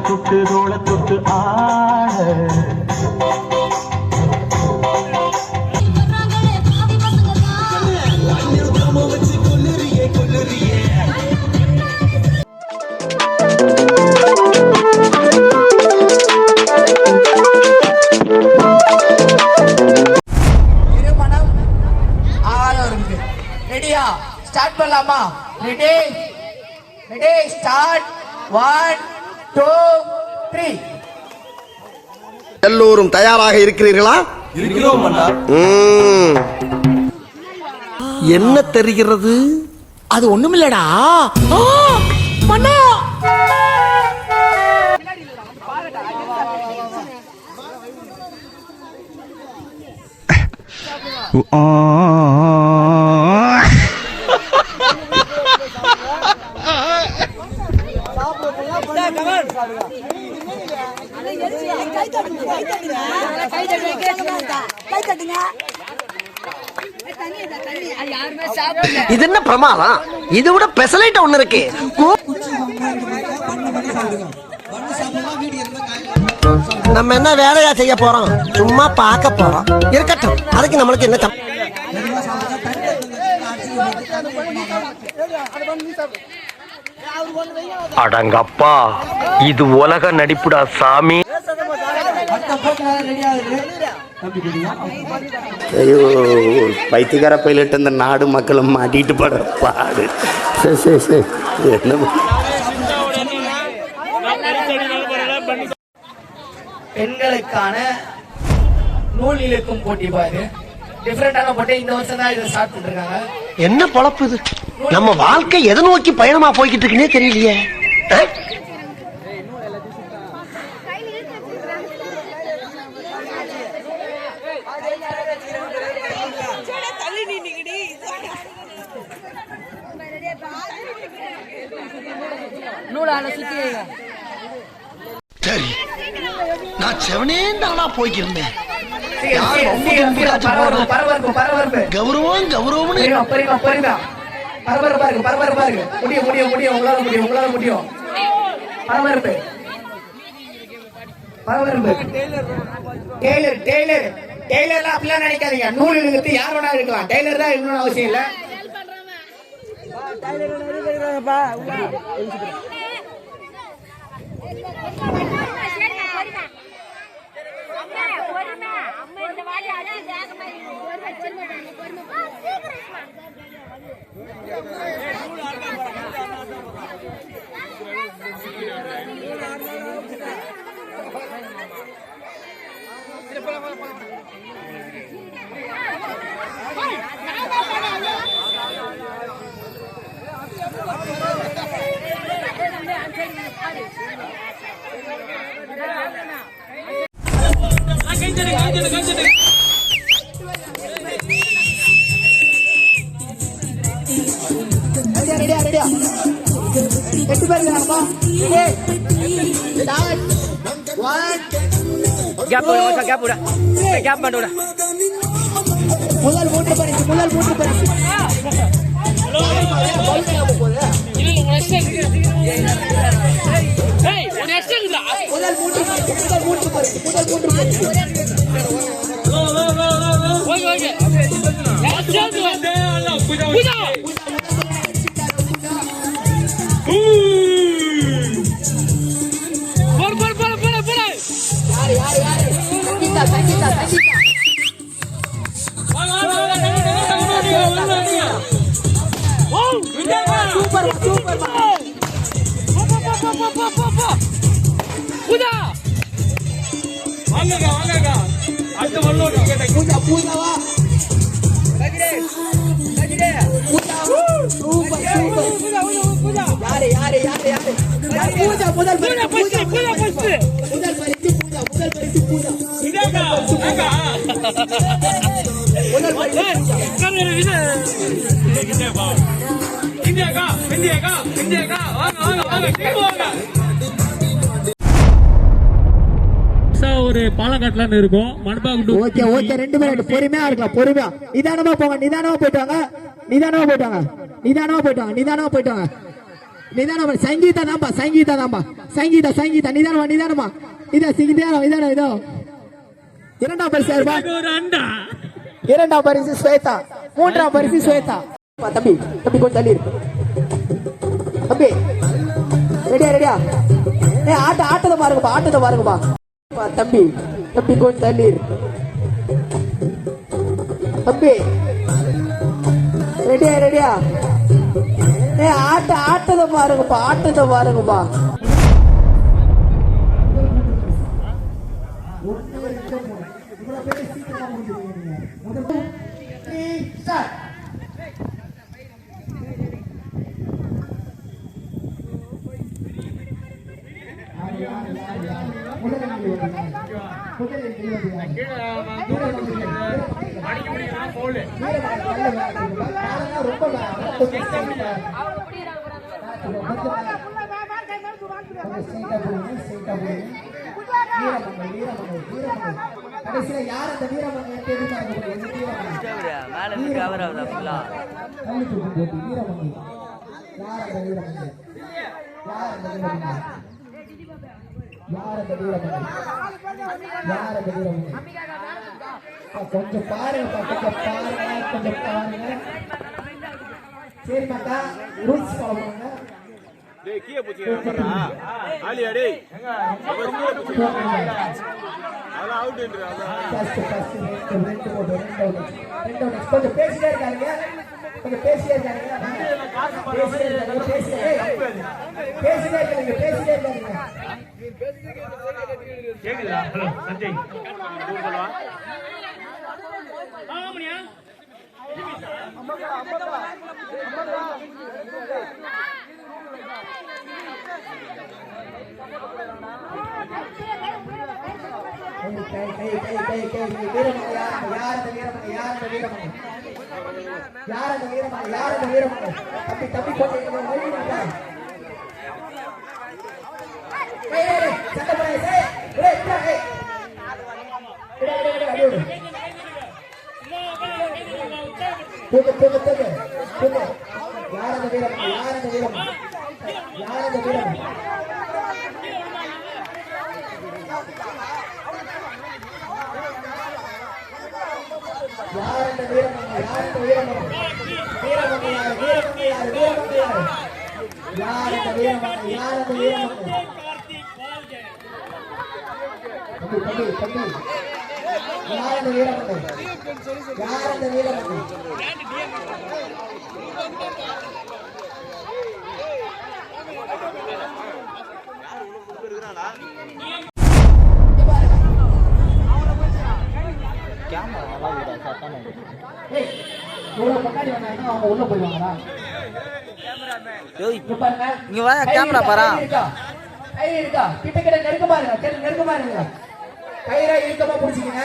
தொட்டு ஆட ரெடியா ஸ்டார்ட் பண்ணலாமா? Ready ready start 1 2 3. எல்லோரும் தயாராக இருக்கிறீர்களா? இருக்கிறோம் அண்ணா. என்ன தெரிகிறது? அது ஒண்ணுமில்லடா மண்ணா. இது என்ன பிரமாதம்? இது விட பெசலைட் ஒண்ணு இருக்கு. நம்ம என்ன வேலையா செய்ய போறோம்? சும்மா பார்க்க போறோம். இருக்கட்டும், அதுக்கு நம்மளுக்கு என்ன? அடங்கப்பா, இது உலக நடிப்புடா சாமி. ஐயோ, பைத்தியக்கார பைலட் இந்த நாடு மக்களும் மாட்டிட்டு படுற பாடு. என்ன பெண்களுக்கான நூல் இழுக்கும் போட்டி பாரு. டிஃபரெண்டான போட்டி இந்த வருஷம் தான் இதை ஸ்டார்ட் பண்ணிருக்காங்க. என்ன பொழப்பு இது? நம்ம வாழ்க்கை எதை நோக்கி பயணமா போய்கிட்டு இருக்குன்னே தெரியலையே. சரி, நான் செவனேந்தானா போய்க்கிருந்தேன். கௌரவம் கௌரவம் பரபரப்பா இருக்கு. முடியும் முடியும் முடியும், உங்களால முடியும், உங்களால முடியும். பரபரப்பு பரபரப்பு. டெய்லர் டெய்லர் டெய்லர்லாம் அப்படிலாம் நினைக்காதீங்க. நூல் இழுக்கிறது யார் வேணா இருக்கலாம். டெய்லர் தான் இருக்கணும்னு அவசியம் இல்லை. முதல் மூன்று பரிசு பெருசா ஒரு பாலக்காட்டுல இருக்கும் மண்பாக்கு. ஓகே ஓகே, 2 பேரும் பொறுமையா இருக்கலாம், பொறுமையா நிதானமா போங்க, நிதானமா போயிட்டு வாங்க, நிதானமா போயிட்டு வாங்க, நிதானமா போயிட்டு வாங்க, நிதானமா போயிட்டு வாங்க, நிதானமா. சங்கீதா தான்பா, சங்கீதா தான்பா, சங்கீதா சங்கீதா, நிதானமா நிதானமா, நிதானம். இரண்டாம் பரிசு யாருப்பா? ஒரு அண்டா. இரண்டாம் பரிசு ஸ்வேதா, மூன்றாம் பரிசு ஸ்வேதா. தம்பி தம்பி கொஞ்சம் தள்ளி இருக்கு தம்பி. ரெடியா? ஆட்டத்தை பாருங்கப்பா. தம்பி தம்பி கொஞ்சம் தள்ளி இருக்கு தம்பி. ரெடியா? ஆட்டத்தை பாருங்கப்பா. கொஞ்சம் பாருங்க. சரி மாட்டா, ரூல்ஸ் ஃபாலோ பண்ணுங்க. கொஞ்சம் பேசிட்டே இருக்காங்க. உள்ள போயிடுவாங்களா? கேமரா பாரா கயிறு இருக்கா? கிட்ட நெருக்கமா இருங்க. கயிறை இறுக்கமா பிடிச்சிக்கங்க.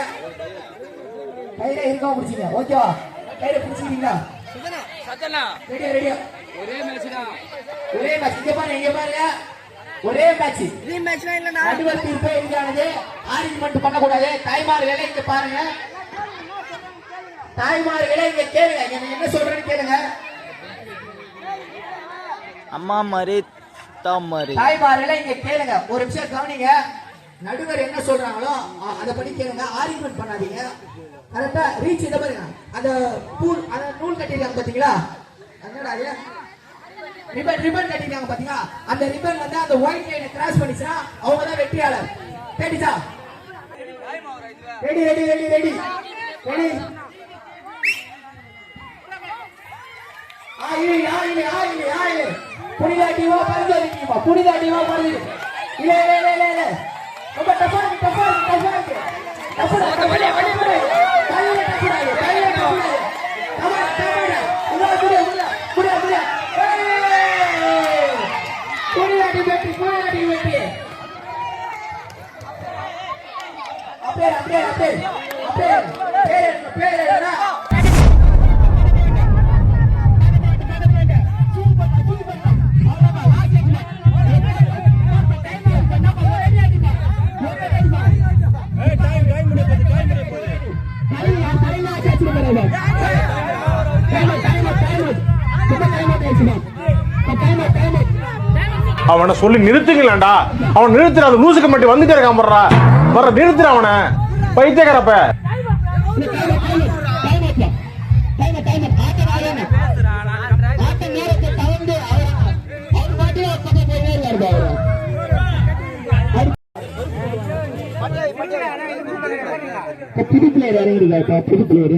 ஓகேவா? கயிறை பிடிச்சிக்கிட்டீங்களா? ரெடியா? ஒரே மேட்ச். இங்க பாருங்க. ஒரே மேட்ச். நடுவர் தீர்ப்பே எதிரானது. ஆர்கியூமெண்ட் பண்ணக்கூடாது. தாய்மார்களே இங்க பாருங்க. இங்க கேளுங்க. என்ன சொல்றேன்னு கேளுங்க. அம்மா மாதிரி தாய்மார்களே இங்க கேளுங்க. ஒரு விஷயம் கவனிங்க. நடுவர் என்ன சொல்றாங்களோ அதை படி கேளுங்க. ஆர்கியூமெண்ட் பண்ணாதீங்க. கரெக்டா ரீச் இத பாருங்க. அந்த நூல் கட்டிருக்காங்க பாத்தீங்களா? என்னடா இது? ரிப்பன் கட்டிருக்காங்க பாத்தீங்களா? அந்த ரிப்பன் வந்து அந்த ஒயிட் லைனை கிராஸ் பண்ணிச்சா அவங்க தான் வெற்றியாளர். கேட்டிச்சா? ரெடி. ஆயிலே புனிதாட்டிவா பரிசோதிக்குமா? புனிதாட்டிவா பரிசோதி. இல்ல ரொம்ப டஃபா இருக்கு. புனிதாட்டி வெற்றி. பேர் அவனை சொல்லி நிறுத்துங்களேன்டா. அவன் நிறுத்துற அந்த லூசுக்கு மட்டும் வந்துட்டே இருக்கான் போடுறா. வர நிறுத்துற அவனை பைத்தியக்காரப்ப. புது பிளேயர் இறங்கிருக்கா? புது பிளேயர்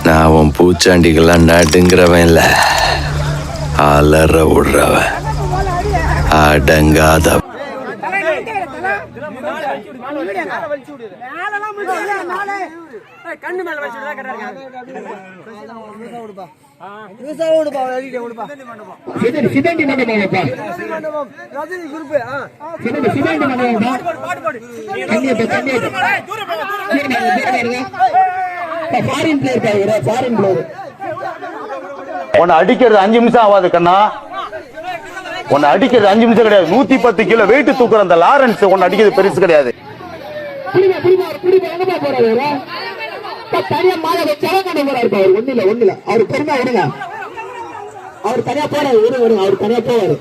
நான் உன் பூச்சாண்டிகள்லாம் நடுங்கிறவன் இல்ல, அலற விடுறவன், அடங்காத. சிதண்டி மண்டபம் உன்னை அடிக்கிறது 5 நிமிஷம் ஆகாது கண்ணா. உன்னை அடிக்கிறது 5 நிமிஷம் கிடையாது. 110 கிலோ வெயிட் தூக்குற அந்த லாரன்ஸ் உன்னை அடிக்கிறது பெருசு கிடையாது. தனியா மாலை போறாரு. ஒண்ணுல அவரு பெருமை விடுங்க. அவர் தனியா போறாரு. அவர் தனியா போவாரு.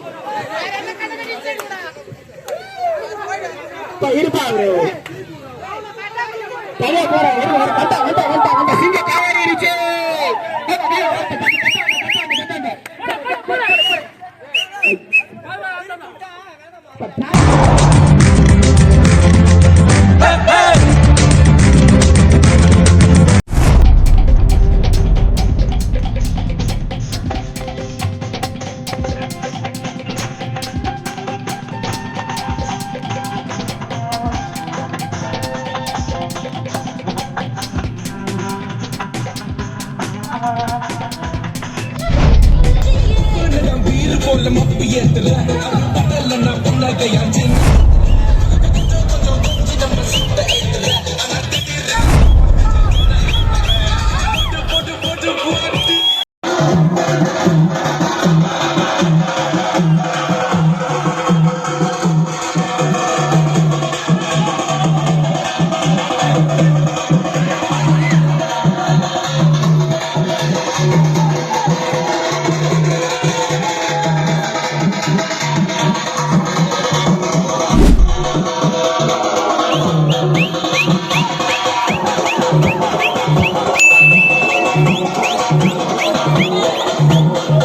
இருப்பா அவரு தனியா போறாரு. சிங்க காவேரி இருச்சு.